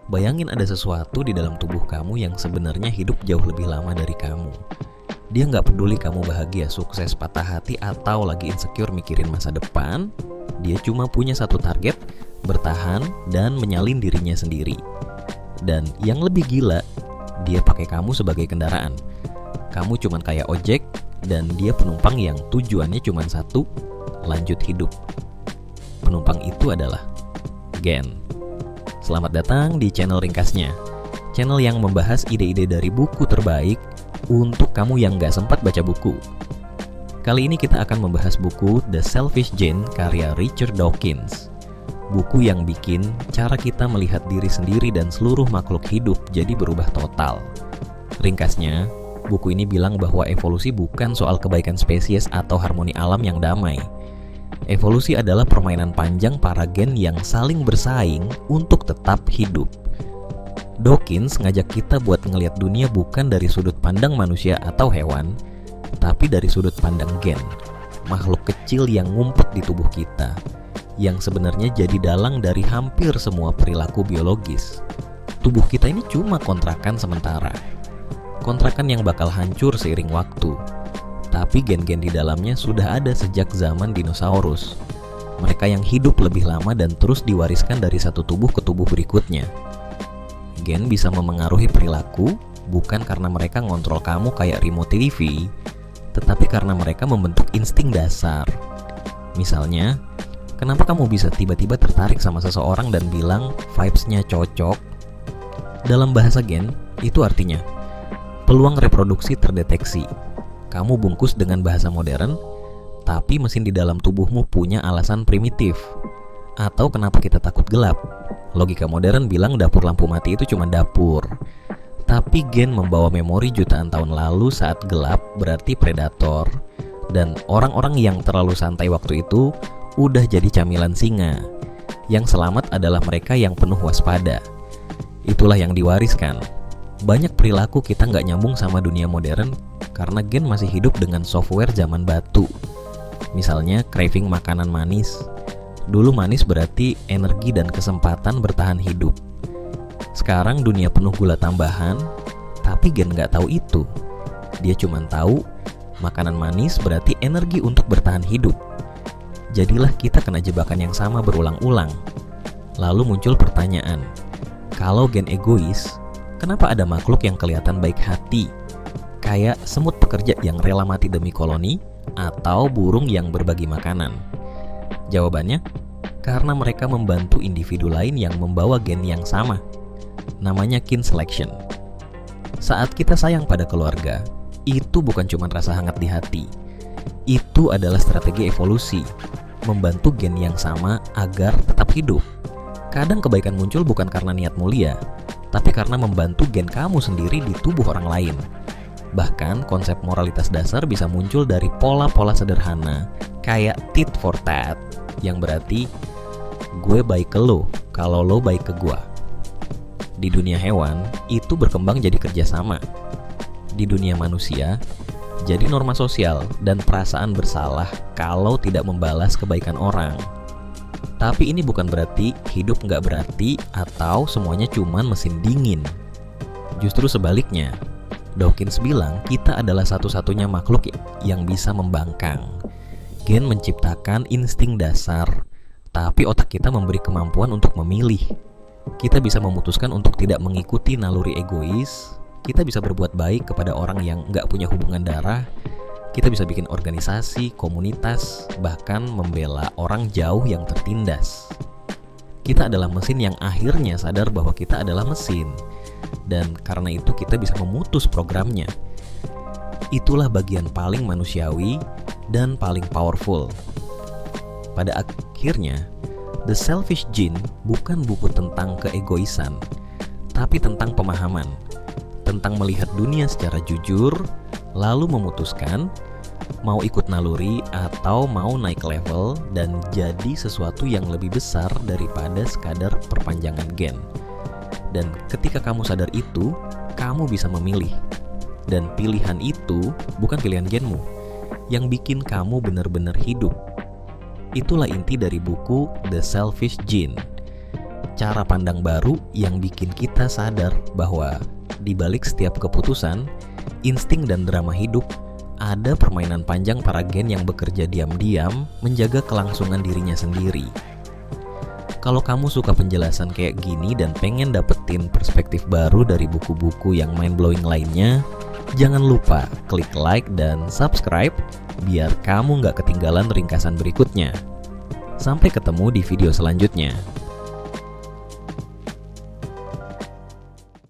Bayangin ada sesuatu di dalam tubuh kamu yang sebenarnya hidup jauh lebih lama dari kamu. Dia nggak peduli kamu bahagia, sukses, patah hati, atau lagi insecure mikirin masa depan. Dia cuma punya satu target, bertahan dan menyalin dirinya sendiri. Dan yang lebih gila, dia pakai kamu sebagai kendaraan. Kamu cuma kayak ojek, dan dia penumpang yang tujuannya cuma satu, lanjut hidup. Penumpang itu adalah Gen. Selamat datang di channel ringkasnya, channel yang membahas ide-ide dari buku terbaik untuk kamu yang gak sempat baca buku. Kali ini kita akan membahas buku The Selfish Gene karya Richard Dawkins. Buku yang bikin cara kita melihat diri sendiri dan seluruh makhluk hidup jadi berubah total. Ringkasnya, buku ini bilang bahwa evolusi bukan soal kebaikan spesies atau harmoni alam yang damai. Evolusi adalah permainan panjang para gen yang saling bersaing untuk tetap hidup. Dawkins ngajak kita buat ngelihat dunia bukan dari sudut pandang manusia atau hewan, tapi dari sudut pandang gen, makhluk kecil yang ngumpet di tubuh kita, yang sebenarnya jadi dalang dari hampir semua perilaku biologis. Tubuh kita ini cuma kontrakan sementara, kontrakan yang bakal hancur seiring waktu. Tapi gen-gen di dalamnya sudah ada sejak zaman dinosaurus. Mereka yang hidup lebih lama dan terus diwariskan dari satu tubuh ke tubuh berikutnya. Gen bisa memengaruhi perilaku bukan karena mereka ngontrol kamu kayak remote TV, tetapi karena mereka membentuk insting dasar. Misalnya, kenapa kamu bisa tiba-tiba tertarik sama seseorang dan bilang vibes-nya cocok? Dalam bahasa gen, itu artinya peluang reproduksi terdeteksi. Kamu bungkus dengan bahasa modern, tapi mesin di dalam tubuhmu punya alasan primitif. Atau kenapa kita takut gelap? Logika modern bilang dapur lampu mati itu cuma dapur. Tapi gen membawa memori jutaan tahun lalu saat gelap berarti predator. Dan orang-orang yang terlalu santai waktu itu udah jadi camilan singa. Yang selamat adalah mereka yang penuh waspada. Itulah yang diwariskan. Banyak perilaku kita nggak nyambung sama dunia modern karena gen masih hidup dengan software zaman batu. Misalnya craving makanan manis. Dulu manis berarti energi dan kesempatan bertahan hidup. Sekarang dunia penuh gula tambahan, tapi gen nggak tahu itu. Dia cuma tahu makanan manis berarti energi untuk bertahan hidup. Jadilah kita kena jebakan yang sama berulang-ulang. Lalu muncul pertanyaan, kalau gen egois, kenapa ada makhluk yang kelihatan baik hati? Kayak semut pekerja yang rela mati demi koloni, atau burung yang berbagi makanan? Jawabannya, karena mereka membantu individu lain yang membawa gen yang sama. Namanya kin selection. Saat kita sayang pada keluarga, itu bukan cuma rasa hangat di hati. Itu adalah strategi evolusi, membantu gen yang sama agar tetap hidup. Kadang kebaikan muncul bukan karena niat mulia, tapi karena membantu gen kamu sendiri di tubuh orang lain. Bahkan konsep moralitas dasar bisa muncul dari pola-pola sederhana, kayak tit for tat, yang berarti gue baik ke lo kalau lo baik ke gue. Di dunia hewan, itu berkembang jadi kerjasama. Di dunia manusia, jadi norma sosial dan perasaan bersalah kalau tidak membalas kebaikan orang. Tapi ini bukan berarti hidup nggak berarti atau semuanya cuman mesin dingin. Justru sebaliknya, Dawkins bilang kita adalah satu-satunya makhluk yang bisa membangkang. Gen menciptakan insting dasar, tapi otak kita memberi kemampuan untuk memilih. Kita bisa memutuskan untuk tidak mengikuti naluri egois. Kita bisa berbuat baik kepada orang yang nggak punya hubungan darah. Kita bisa bikin organisasi, komunitas, bahkan membela orang jauh yang tertindas. Kita adalah mesin yang akhirnya sadar bahwa kita adalah mesin. Dan karena itu kita bisa memutus programnya. Itulah bagian paling manusiawi dan paling powerful. Pada akhirnya, The Selfish Gene bukan buku tentang keegoisan, tapi tentang pemahaman, tentang melihat dunia secara jujur, lalu memutuskan mau ikut naluri atau mau naik level dan jadi sesuatu yang lebih besar daripada sekadar perpanjangan gen. Dan ketika kamu sadar itu, kamu bisa memilih. Dan pilihan itu bukan pilihan genmu yang bikin kamu benar-benar hidup. Itulah inti dari buku The Selfish Gene. cara pandang baru yang bikin kita sadar bahwa di balik setiap keputusan, insting dan drama hidup, ada permainan panjang para gen yang bekerja diam-diam menjaga kelangsungan dirinya sendiri. Kalau kamu suka penjelasan kayak gini dan pengen dapetin perspektif baru dari buku-buku yang mind-blowing lainnya, jangan lupa klik like dan subscribe biar kamu nggak ketinggalan ringkasan berikutnya. Sampai ketemu di video selanjutnya.